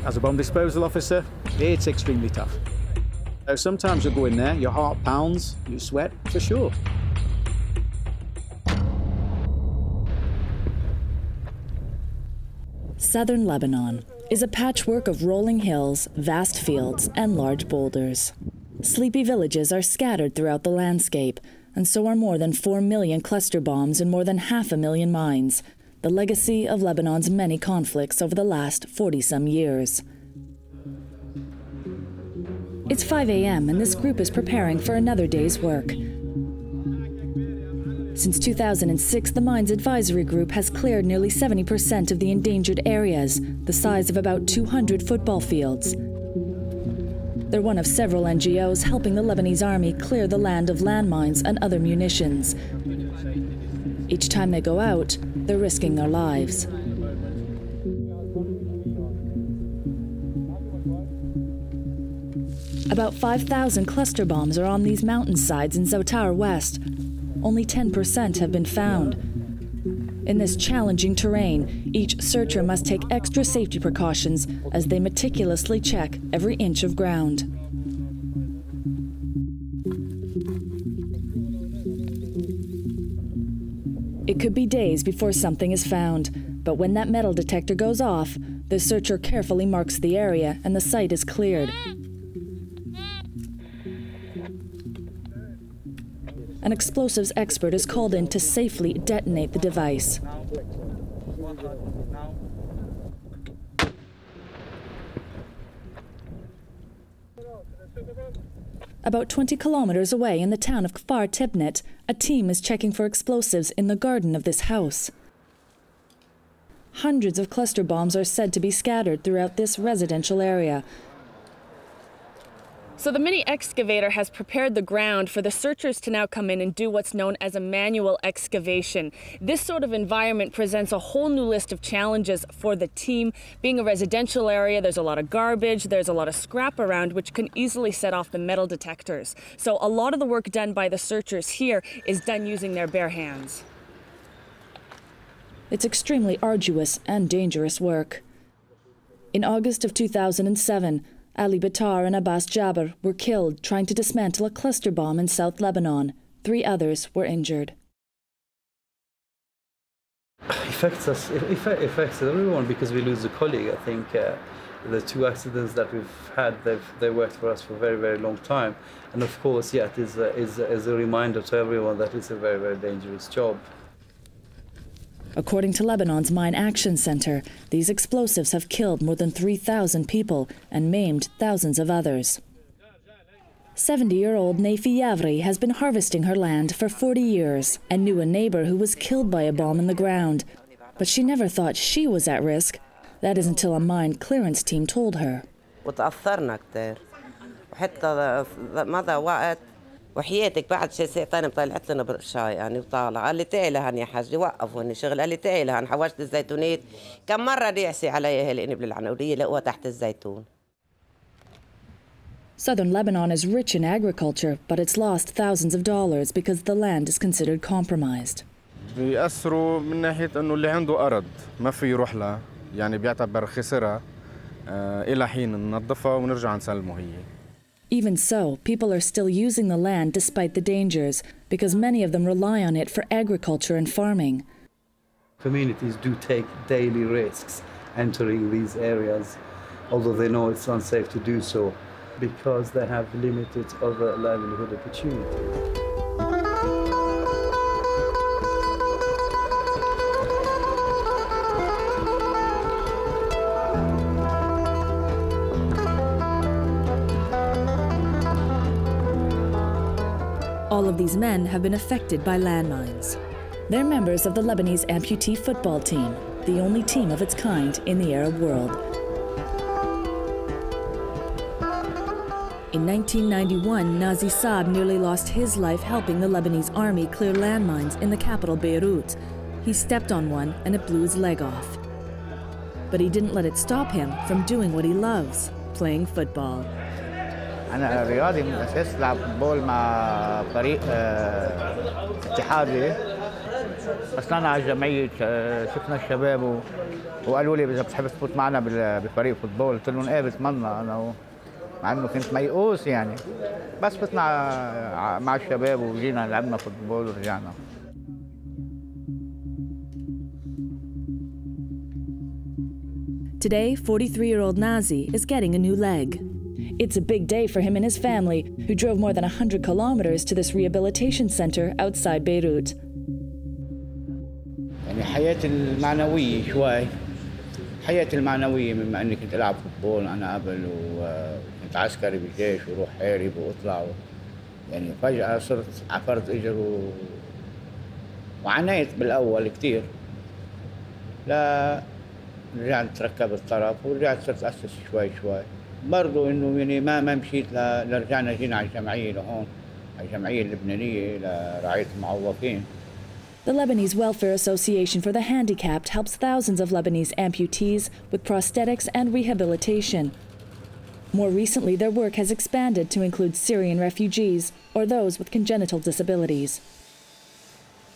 As a bomb disposal officer, it's extremely tough. So sometimes you'll go in there, your heart pounds, you sweat, for sure. Southern Lebanon is a patchwork of rolling hills, vast fields, and large boulders. Sleepy villages are scattered throughout the landscape, and so are more than 4 million cluster bombs and more than 500,000 mines, the legacy of Lebanon's many conflicts over the last 40-some years. It's 5 a.m. and this group is preparing for another day's work. Since 2006, the Mines Advisory Group has cleared nearly 70% of the endangered areas, the size of about 200 football fields. They're one of several NGOs helping the Lebanese army clear the land of landmines and other munitions. Each time they go out, they're risking their lives. About 5,000 cluster bombs are on these mountainsides in Zoutar West. Only 10% have been found. In this challenging terrain, each searcher must take extra safety precautions as they meticulously check every inch of ground. It could be days before something is found, but when that metal detector goes off, the searcher carefully marks the area and the site is cleared. An explosives expert is called in to safely detonate the device. About 20 kilometers away in the town of Kfar Tibnet, a team is checking for explosives in the garden of this house. Hundreds of cluster bombs are said to be scattered throughout this residential area. So the mini excavator has prepared the ground for the searchers to now come in and do what's known as a manual excavation. This sort of environment presents a whole new list of challenges for the team. Being a residential area, there's a lot of garbage, there's a lot of scrap around, which can easily set off the metal detectors. So a lot of the work done by the searchers here is done using their bare hands. It's extremely arduous and dangerous work. In August of 2007, Ali Bitar and Abbas Jaber were killed trying to dismantle a cluster bomb in South Lebanon. 3 others were injured. Affects us. It affects everyone because we lose a colleague. I think the 2 accidents that we've had, they worked for us for a very, very long time. And of course, yeah, it is a reminder to everyone that it's a very, very dangerous job. According to Lebanon's Mine Action Center, these explosives have killed more than 3,000 people and maimed thousands of others. 70-year-old Nafi Yavri has been harvesting her land for 40 years and knew a neighbor who was killed by a bomb in the ground. But she never thought she was at risk. That is until a mine clearance team told her. وحياتك بعد شي ساعتين طلعت لنا برقشاي يعني وطالع قال لي تعالي هان يا حاج وقف هون شغل قال لي تعالي هان حوشت الزيتونات كم مرة دعسي علي هالقنب العنورية لقوها تحت الزيتون. Southern Lebanon is rich in agriculture, but it's lost thousands of dollars because the land is considered compromised. بيأثروا من ناحية إنه اللي عنده أرض ما في يروح لها يعني بيعتبر خسرها إلى حين ننظفها ونرجع نسلمه هي. Even so, people are still using the land despite the dangers because many of them rely on it for agriculture and farming. Communities do take daily risks entering these areas, although they know it's unsafe to do so because they have limited other livelihood opportunities. All of these men have been affected by landmines. They're members of the Lebanese amputee football team, the only team of its kind in the Arab world. In 1991, Nazi Saab nearly lost his life helping the Lebanese army clear landmines in the capital Beirut. He stepped on one and it blew his leg off. But he didn't let it stop him from doing what he loves, playing football. أنا رياضي من الأساس لعب فوتبول مع فريق اتحادي أصلا على الجمعية شفنا الشباب وقالوا لي إذا بتحب تفوت معنا بفريق فوتبول، قلت لهم إيه بتمنى أنا، مع إنه كنت ميؤوس يعني، بس فتنا مع الشباب وجينا لعبنا فوتبول ورجعنا. Today, 43-year-old Nazi is getting a new leg. It's a big day for him and his family, who drove more than 100 kilometers to this rehabilitation center outside Beirut. يعني حياتي المعنوية شوي، حياتي المعنوية بما إني كنت ألعب فوتبول أنا قبل وكنت عسكري بالجيش وروح حارب وأطلع يعني فجأة صرت عفرت إجر وعانيت بالأول كتير. لا رجعت تركبت طرف ورجعت صرت أسس شوي شوي. برضو إنه يعني ما مشيت لرجعنا جينا على الجمعية لهون، على الجمعية اللبنانية لرعاية المعوقين. The Lebanese Welfare Association for the Handicapped helps thousands of Lebanese amputees with prosthetics and rehabilitation. More recently, their work has expanded to include Syrian refugees or those with congenital disabilities.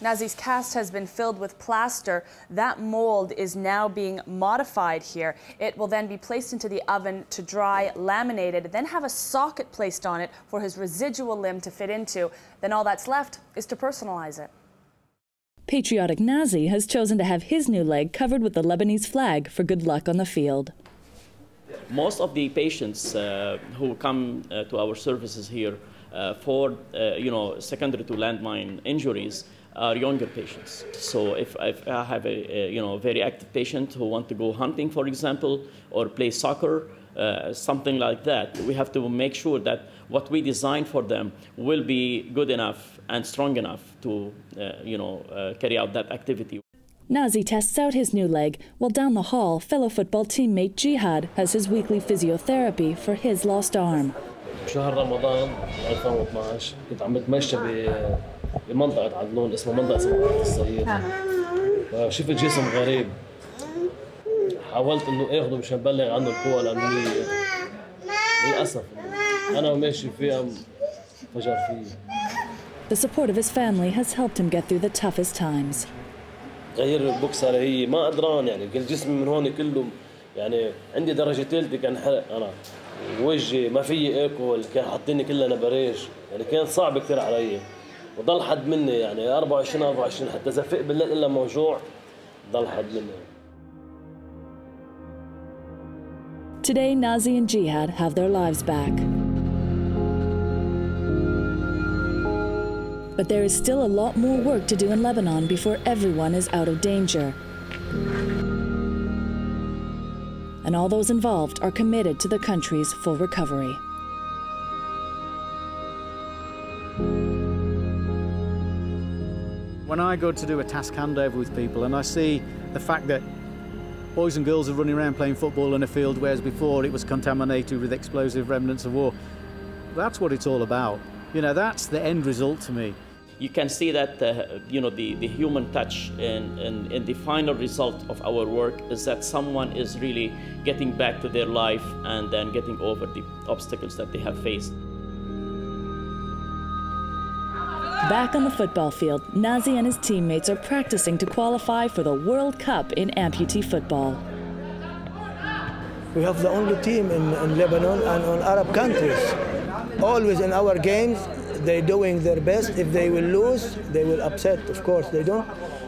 Nazi's cast has been filled with plaster. That mold is now being modified here. It will then be placed into the oven to dry, laminated, then have a socket placed on it for his residual limb to fit into. Then all that's left is to personalize it. Patriotic Nazi has chosen to have his new leg covered with the Lebanese flag for good luck on the field. Most of the patients who come to our services here for secondary to landmine injuries are younger patients. So if I have a very active patient who want to go hunting, for example, or play soccer, something like that, we have to make sure that what we design for them will be good enough and strong enough to carry out that activity. Nazi tests out his new leg, while down the hall, fellow football teammate Jihad has his weekly physiotherapy for his lost arm. بشهر رمضان 2012 كنت عم بتمشى بمنطقة عدنون اسمها منطقة سماحة الصعيد، فشفت جسم غريب، حاولت انه اخذه مشان ابلغ عنه القوى الامنية، للأسف أنا وماشي فيها فجر فيه. The support of his family has helped him get through the toughest times. غير البوكسر هي ما قدران يعني كل جسمي من هون كله يعني عندي درجة ثالثة كان حرق أنا وجهي ما في اكل كان حاطيني كلها نبريش يعني كان صعب كثير علي وضل حد مني يعني 24 حتى زفق بالليل الا موجوع ضل حد مني. Today, Nazi and Jihad have their lives back. But there is still a lot more work to do in Lebanon before everyone is out of danger. And all those involved are committed to the country's full recovery. When I go to do a task handover with people and I see the fact that boys and girls are running around playing football in a field, whereas before it was contaminated with explosive remnants of war, that's what it's all about. You know, that's the end result to me. You can see that the human touch and the final result of our work is that someone is really getting back to their life and then getting over the obstacles that they have faced. Back on the football field, Nazi and his teammates are practicing to qualify for the World Cup in amputee football. We have the only team in Lebanon and on Arab countries. Always in our games, they're doing their best. If they will lose, they will upset, of course. They don't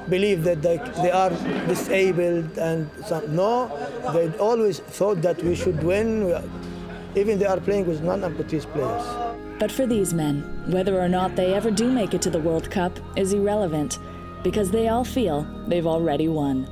believe that they are disabled and no, they always thought that we should win. Even they are playing with non-amputees players. But for these men, whether or not they ever do make it to the World Cup is irrelevant, because they all feel they've already won.